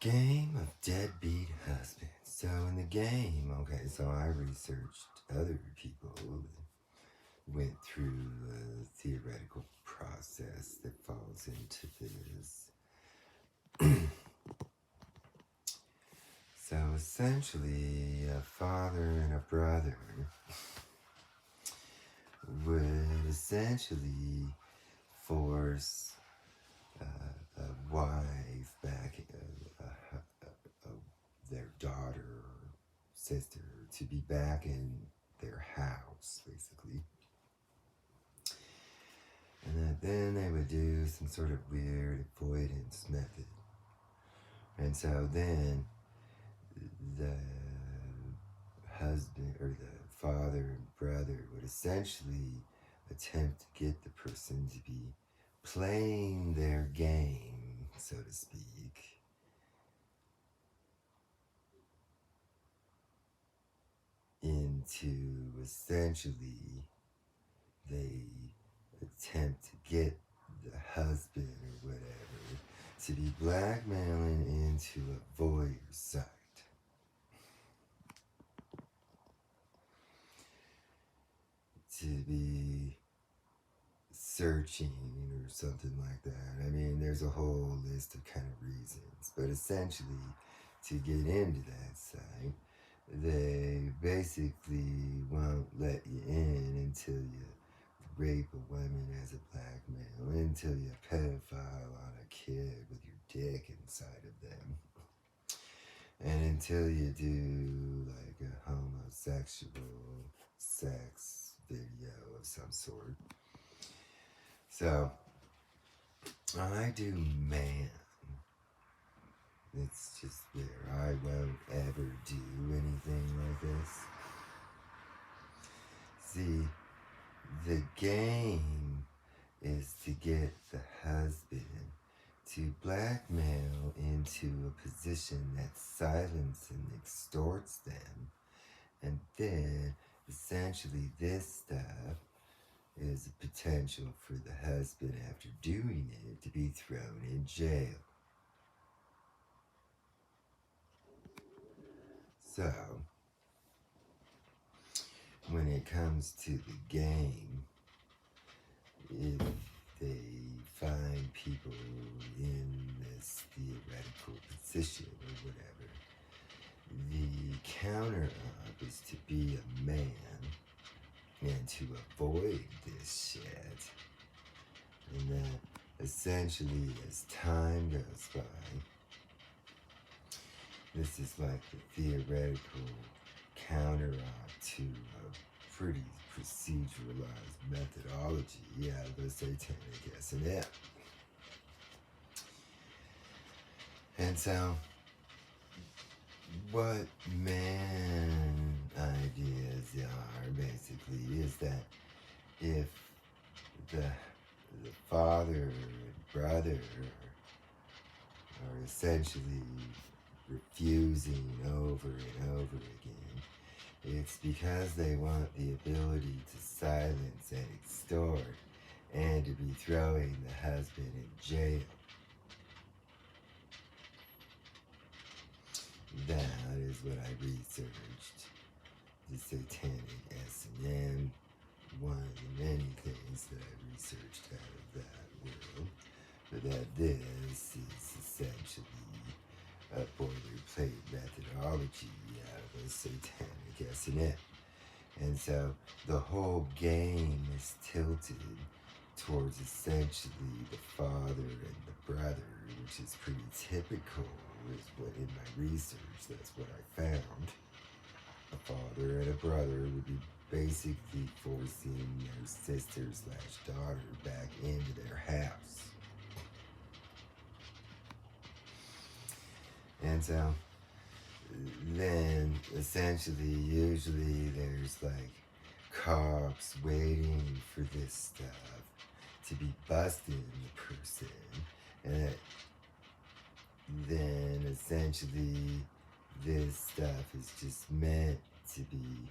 Game of deadbeat husbands. So in the game, okay, so I researched other people that went through a theoretical process that falls into this. So essentially, a father and a brother would essentially force a wife back, their daughter or sister, to be back in their house, basically. And then they would do some sort of weird avoidance method. And so then the husband or the father and brother would essentially attempt to get the person to be playing their game, so to speak, into essentially they attempt to get the husband or whatever to be blackmailing into a voyeur site. To be searching or something like that. I mean, there's a whole list of kind of reasons, but essentially, to get into that site, they basically won't let you in until you rape a woman as a blackmail, until you pedophile on a kid with your dick inside of them, and until you do like a homosexual sex video of some sort. So, I do man. It's just there. I won't ever do anything like this. See, the game is to get the husband to blackmail into a position that silences and extorts them. And then, essentially, this stuff is a potential for the husband, after doing it, to be thrown in jail. So, when it comes to the game, if they find people in this theoretical position or whatever, the counter up is to be a man and to avoid this shit. And that essentially, as time goes by, this is like the theoretical counter to a pretty proceduralized methodology out of the Satanic S&M. And so, what man ideas are basically is that if the father and brother are essentially refusing over and over again, it's because they want the ability to silence and extort and to be throwing the husband in jail. That is what I researched. The Satanic S&M, one of the many things that I researched out of that world, but that this is essentially a boilerplate methodology out of the Satanic S&M. And so the whole game is tilted towards essentially the father and the brother, which is pretty typical, is what in my research, that's what I found. A father and a brother would be basically forcing their sister/daughter back into their house. And so then essentially, usually there's like cops waiting for this stuff to be busting the person, and then essentially this stuff is just meant to be,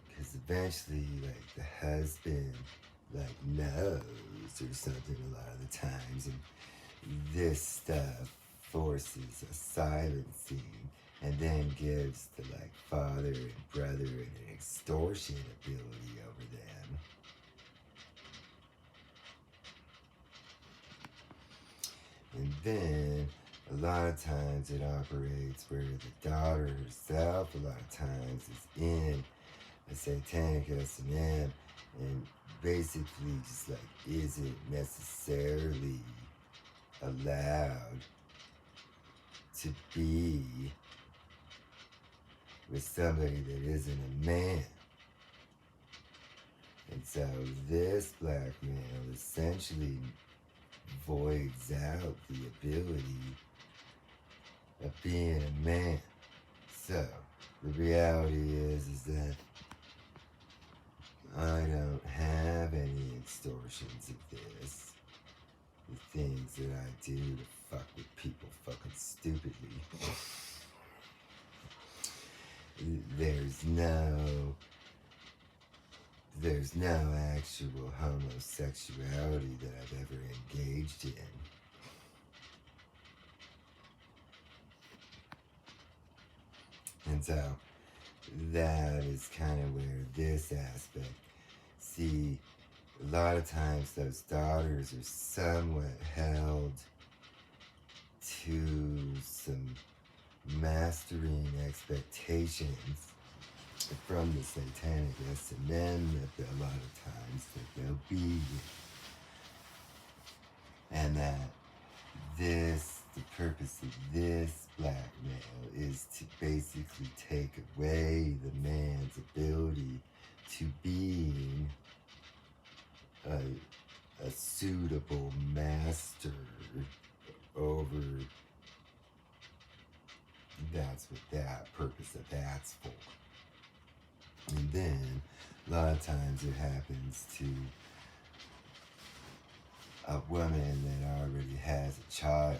because eventually like the husband like knows or something a lot of the times, and this stuff forces a silencing and then gives the like father and brother an extortion ability over them. And then a lot of times it operates where the daughter herself a lot of times is in a satanic S&M and basically just like isn't necessarily allowed to be with somebody that isn't a man. And so this black male essentially voids out the ability of being a man. So the reality is that I don't have any extortions of this. The things that I do to fuck with people fucking stupidly. There's no actual homosexuality that I've ever engaged in. And so that is kind of where this aspect, see, a lot of times those daughters are somewhat held to some mastering expectations from the satanic S&M that a lot of times that they'll be, and that the purpose of this blackmail is to basically take away the man's ability to being a suitable master over. That's what that purpose of that's for. And then a lot of times it happens to a woman that already has a child.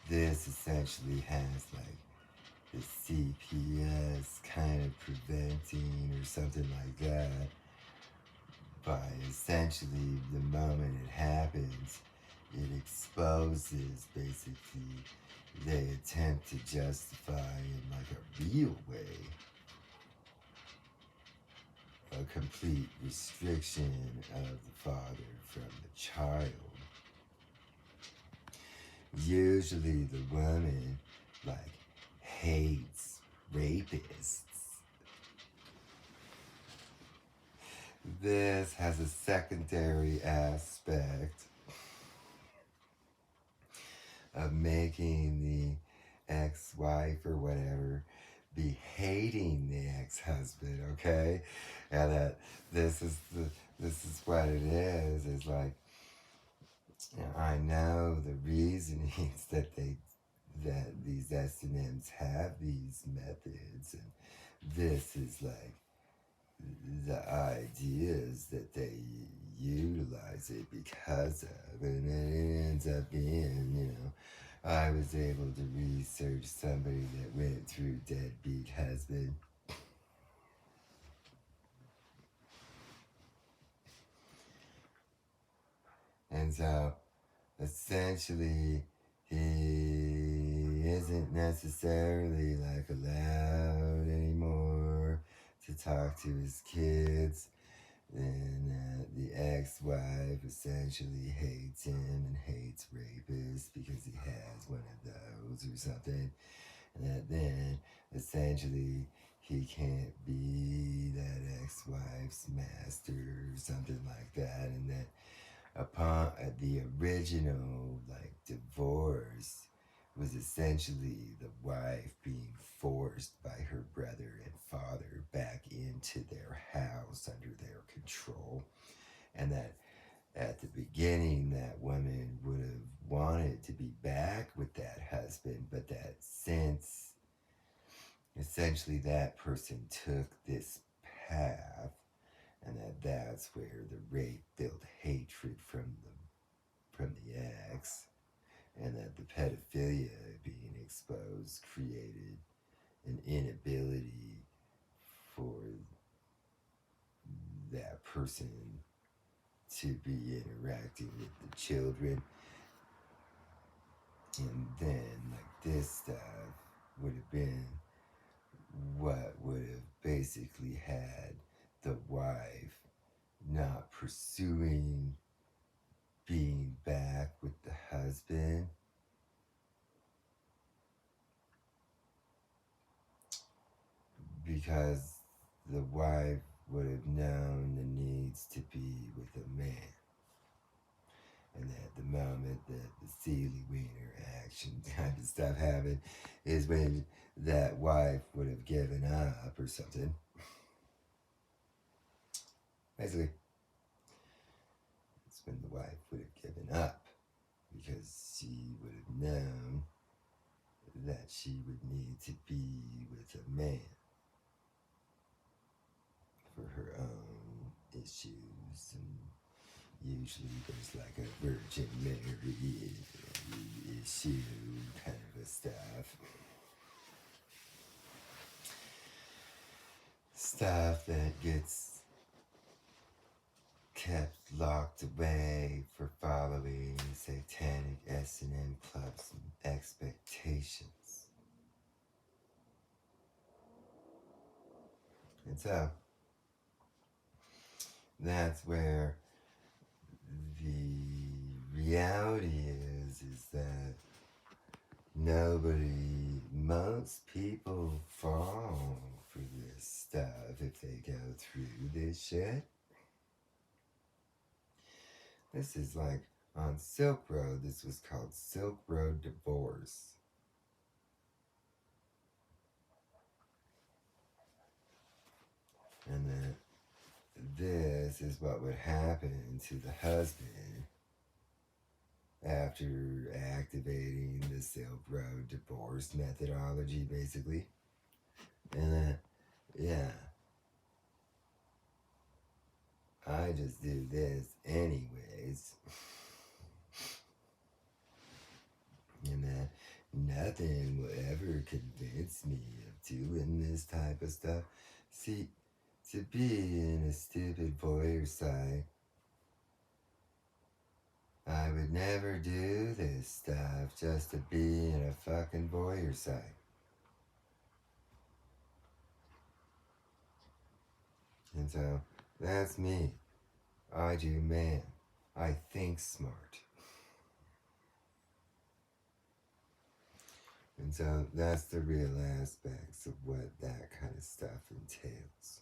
This essentially has like the CPS kind of preventing or something like that, by essentially the moment it happens, it exposes basically, they attempt to justify in like a real way a complete restriction of the father from the child. Usually the woman like hates rapists. This has a secondary aspect of making the ex-wife or whatever be hating the ex-husband, okay? And that this is what it is like, you know, I know the reasonings that these S&Ms have these methods, and this is like the ideas that they utilize it because of, and then it ends up being, you know, I was able to research somebody that went through deadbeat husband. And so, essentially, he isn't necessarily like allowed anymore to talk to his kids. And the ex-wife essentially hates him and hates rapists because he has one of those or something. And that then essentially he can't be that ex-wife's master or something like that. And that upon the original like divorce was essentially the wife being forced by her brother and father back into their house under their control, and that at the beginning that woman would have wanted to be back with that husband, but that since essentially that person took this path, and that's where the rape built hatred from the ex, and that the pedophilia being exposed created an inability for that person to be interacting with the children. And then, like, this stuff would have been what would have basically had the wife not pursuing being back with the husband because the wife would have known the needs to be with a man. And at the moment that the Sealy Wiener action kind of stuff happened is when that wife would have given up or something. Basically, it's when the wife would have given up because she would have known that she would need to be with a man for her own issues, and usually there's like a Virgin Mary issue kind of a stuff that gets kept locked away for following satanic S&M clubs and expectations. And so that's where the reality is that most people fall for this stuff if they go through this shit. This is like on Silk Road, this was called Silk Road Divorce. And that this is what would happen to the husband after activating the Silk Road divorce methodology, basically. And yeah, I just do this anyways. And that nothing will ever convince me of doing this type of stuff. See, to be in a stupid voyeur site, I would never do this stuff just to be in a fucking voyeur site. And so, that's me. I do man. I think smart. And so, that's the real aspects of what that kind of stuff entails.